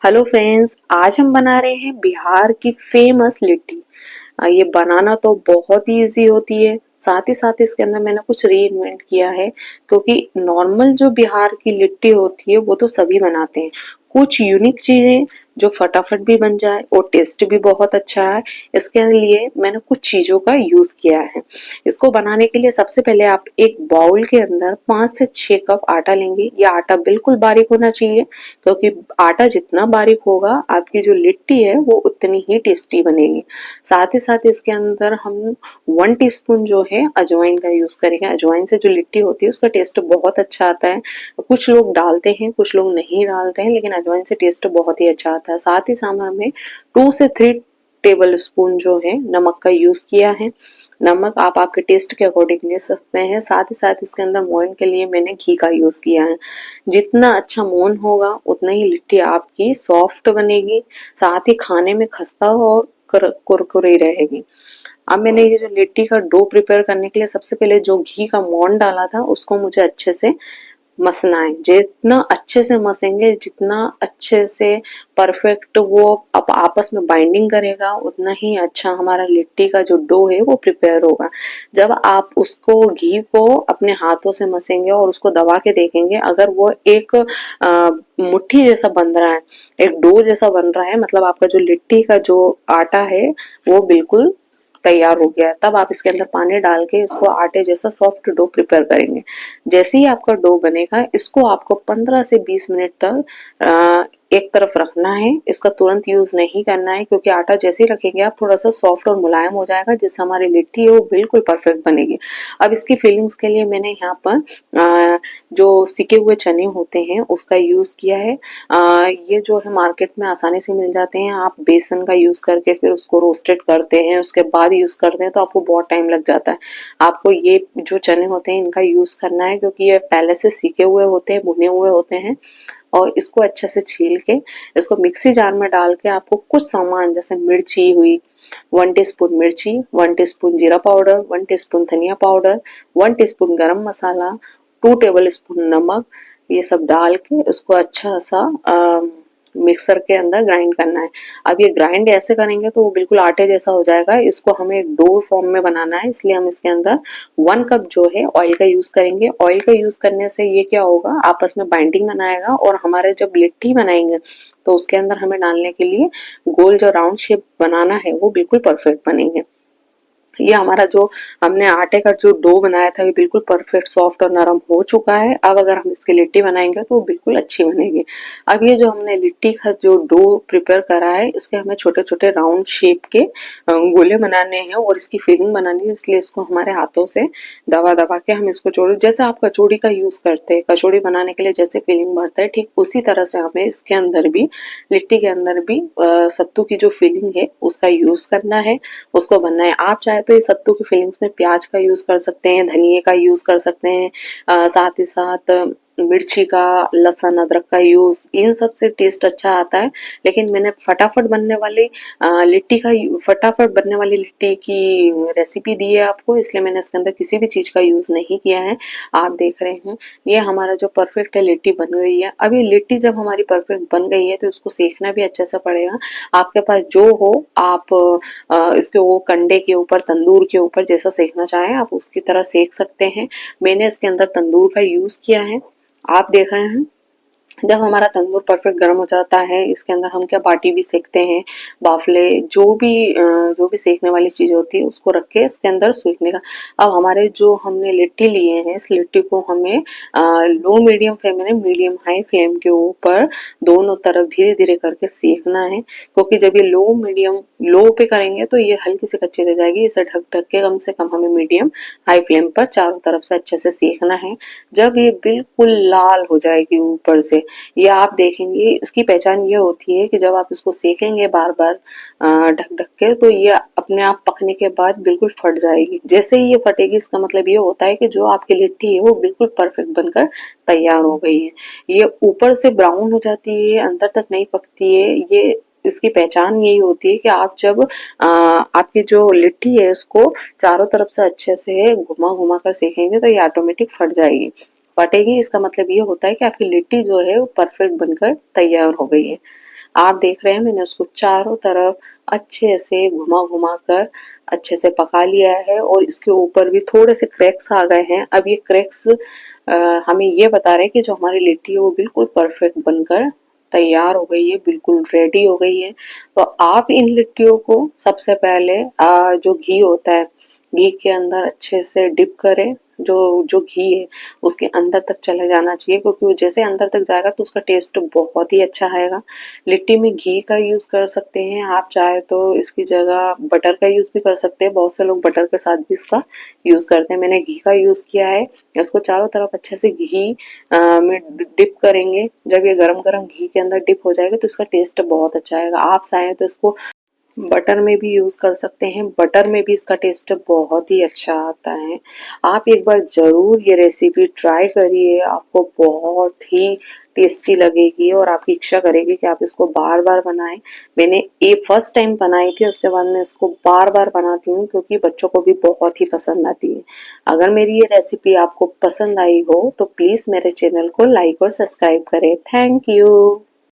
Hello friends, आज हम बना रहे हैं बिहार की फेमस लिट्टी। ये बनाना तो बहुत ही इजी होती है। साथ ही साथ इसके अंदर मैंने कुछ रीइन्वेंट किया है, क्योंकि नॉर्मल जो बिहार की लिट्टी होती है वो तो सभी बनाते हैं। कुछ यूनिक चीजें जो फटाफट भी बन जाए और टेस्ट भी बहुत अच्छा है, इसके लिए मैंने कुछ चीजों का यूज किया है। इसको बनाने के लिए सबसे पहले आप एक बाउल के अंदर 5 से 6 कप आटा लेंगे। यह आटा बिल्कुल बारीक होना चाहिए, क्योंकि आटा जितना बारीक होगा आपकी जो लिट्टी है वो उतनी ही टेस्टी बनेगी। साथ ही साथ इसके अंदर हम 1 टीस्पून जो है अजवाइन का यूज करेंगे। अजवाइन से जो लिट्टी होती है उसका टेस्ट बहुत अच्छा आता है। कुछ लोग डालते हैं, कुछ लोग नहीं डालते हैं, लेकिन अजवाइन से टेस्ट बहुत ही अच्छा आता है। साथ ही साथ हमें 2 से 3 टेबल स्पून जो है नमक का यूज किया है। नमक आप आपके टेस्ट के अकॉर्डिंग ले सकते हैं। साथ ही साथ इसके अंदर मोयन के लिए मैंने घी का यूज किया है। जितना अच्छा मोहन होगा उतना ही लिट्टी आपकी सॉफ्ट बनेगी, साथ ही खाने में खस्ता और कुरकुरी रहेगी। अब मैंने ये जो लिट्टी का डो प्रिपेयर करने के लिए सबसे पहले जो घी का मोहन डाला था उसको मुझे अच्छे से मसना है। जितना अच्छे से मसेंगे, जितना अच्छे से परफेक्ट वो अब आपस में बाइंडिंग करेगा, उतना ही अच्छा हमारा लिट्टी का जो डो है वो प्रिपेयर होगा। जब आप उसको घी को अपने हाथों से मसेंगे और उसको दबा के देखेंगे, अगर वो एक मुट्ठी जैसा बन रहा है, एक डो जैसा बन रहा है, मतलब आपका जो लिट्टी का जो आटा है वो बिल्कुल तैयार हो गया है। तब आप इसके अंदर पानी डाल के इसको आटे जैसा सॉफ्ट डो प्रिपेयर करेंगे। जैसे ही आपका डो बनेगा, इसको आपको 15 से 20 मिनट तक एक तरफ रखना है। इसका तुरंत यूज नहीं करना है, क्योंकि आटा जैसे ही रखेंगे आप थोड़ा सा सॉफ्ट और मुलायम हो जाएगा, जिससे हमारी लिट्टी है वो बिल्कुल परफेक्ट बनेगी। अब इसकी फीलिंग्स के लिए मैंने यहाँ पर जो सिके हुए चने होते हैं उसका यूज किया है। ये जो है मार्केट में आसानी से मिल जाते हैं। आप बेसन का यूज करके फिर उसको रोस्टेड करते हैं, उसके बाद यूज करते हैं तो आपको बहुत टाइम लग जाता है। आपको ये जो चने होते हैं इनका यूज करना है, क्योंकि ये पहले से सीखे हुए होते हैं, भुने हुए होते हैं। और इसको अच्छे से छील के इसको मिक्सी जार में डाल के आपको कुछ सामान जैसे मिर्ची हुई, 1 टीस्पून मिर्ची, 1 टीस्पून जीरा पाउडर, 1 टीस्पून धनिया पाउडर, 1 टीस्पून गरम मसाला, 2 टेबल स्पून नमक, ये सब डाल के उसको अच्छा सा मिक्सर के अंदर ग्राइंड करना है। अब ये ग्राइंड ऐसे करेंगे तो वो बिल्कुल आटे जैसा हो जाएगा। इसको हमें एक डो फॉर्म में बनाना है, इसलिए हम इसके अंदर 1 कप जो है ऑयल का यूज करेंगे। ऑयल का यूज करने से ये क्या होगा, आपस में बाइंडिंग बनाएगा और हमारे जब लिट्टी बनाएंगे तो उसके अंदर हमें डालने के लिए गोल जो राउंड शेप बनाना है वो बिल्कुल परफेक्ट बनेंगे। ये हमारा जो हमने आटे का जो डो बनाया था ये बिल्कुल परफेक्ट सॉफ्ट और नरम हो चुका है। अब अगर हम इसकी लिट्टी बनाएंगे तो वो बिल्कुल अच्छी बनेगी। अब ये जो हमने लिट्टी का जो डो प्रिपेयर करा है, इसके हमें छोटे छोटे राउंड शेप के गोले बनाने हैं और इसकी फिलिंग बनानी है, इसलिए इसको हमारे हाथों से दबा दबा के हम इसको जोड़, जैसे आप कचौड़ी का यूज करते हैं, कचौड़ी बनाने के लिए जैसे फिलिंग भरता है, ठीक उसी तरह से हमें इसके अंदर भी, लिट्टी के अंदर भी सत्तू की जो फिलिंग है उसका यूज करना है, उसको बनना है। आप चाहे तो ये सत्तू की फीलिंग्स में प्याज का यूज कर सकते हैं, धनिए का यूज कर सकते हैं, साथ ही साथ मिर्ची का, लहसुन अदरक का यूज, इन सब से टेस्ट अच्छा आता है। लेकिन मैंने फटाफट बनने वाली लिट्टी की रेसिपी दी है आपको, इसलिए मैंने इसके अंदर किसी भी चीज का यूज नहीं किया है। आप देख रहे हैं ये हमारा जो परफेक्ट है लिट्टी बन गई है। अब ये लिट्टी जब हमारी परफेक्ट बन गई है तो इसको सेकना भी अच्छे से पड़ेगा। आपके पास जो हो, आप इसके वो कंडे के ऊपर, तंदूर के ऊपर जैसा सेकना चाहें आप उसकी तरह सेक सकते हैं। मैंने इसके अंदर तंदूर का यूज किया है। आप देख रहे हैं जब हमारा तंदूर परफेक्ट गर्म हो जाता है, इसके अंदर हम क्या बाटी भी सेकते हैं, बाफले, जो भी सेकने वाली चीज होती है उसको रख के इसके अंदर सेकने का। अब हमारे जो हमने लिट्टी लिए हैं, इस लिट्टी को हमें लो मीडियम फ्लेम में, मीडियम हाई फ्लेम के ऊपर दोनों तरफ धीरे धीरे करके सेकना है, क्योंकि जब ये लो पे करेंगे तो ये हल्की सी कच्ची रह जाएगी। इसे ढक ढक के कम से कम हमें मीडियम हाई फ्लेम पर चारों तरफ से अच्छे से सेकना है। जब ये बिल्कुल लाल हो जाएगी ऊपर से, ये आप देखेंगे, इसकी पहचान ये होती है कि जब आप इसको सेकेंगे बार बार ढक ढक के, तो ये अपने आप पकने के बाद बिल्कुल फट जाएगी। जैसे ही ये फटेगी इसका मतलब ये होता है कि जो आपकी लिट्टी है वो बिल्कुल परफेक्ट बनकर तैयार हो गई है। ये ऊपर से ब्राउन हो जाती है, अंदर तक नहीं पकती है। ये इसकी पहचान यही होती है कि आप जब आपकी जो लिट्टी है उसको चारों तरफ से अच्छे से घुमा घुमा कर सेकेंगे तो ये ऑटोमेटिक फट जाएगी। फटेगी इसका मतलब ये होता है कि आपकी लिट्टी जो है वो परफेक्ट बनकर तैयार हो गई है। आप देख रहे हैं मैंने उसको चारों तरफ अच्छे से घुमा घुमा कर अच्छे से पका लिया है और इसके ऊपर भी थोड़े से क्रैक्स आ गए हैं। अब ये क्रैक्स हमें ये बता रहे हैं कि जो हमारी लिट्टी है वो बिल्कुल परफेक्ट बनकर तैयार हो गई है, बिल्कुल रेडी हो गई है। तो आप इन लिट्टियों को सबसे पहले जो घी होता है, घी के अंदर अच्छे से डिप करें। जो जो घी है उसके अंदर तक चले जाना चाहिए, क्योंकि वो जैसे अंदर तक जाएगा तो उसका टेस्ट बहुत ही अच्छा आएगा। लिट्टी में घी का यूज़ कर सकते हैं, आप चाहे तो इसकी जगह बटर का यूज़ भी कर सकते हैं। बहुत से लोग बटर के साथ भी इसका यूज़ करते हैं, मैंने घी का यूज़ किया है। उसको चारों तरफ अच्छे से घी में डिप करेंगे। जब ये गरम गरम घी के अंदर डिप हो जाएगा तो इसका टेस्ट बहुत अच्छा आएगा। आप चाहें तो इसको बटर में भी यूज़ कर सकते हैं, बटर में भी इसका टेस्ट बहुत ही अच्छा आता है। आप एक बार ज़रूर ये रेसिपी ट्राई करिए, आपको बहुत ही टेस्टी लगेगी और आपकी इच्छा करेगी कि आप इसको बार-बार बनाएँ। मैंने ये फर्स्ट टाइम बनाई थी, उसके बाद मैं इसको बार-बार बनाती हूँ क्योंकि बच्चों को भी बहुत ही पसंद आती है। अगर मेरी ये रेसिपी आपको पसंद आई हो तो प्लीज़ मेरे चैनल को लाइक और सब्सक्राइब करें। Thank you.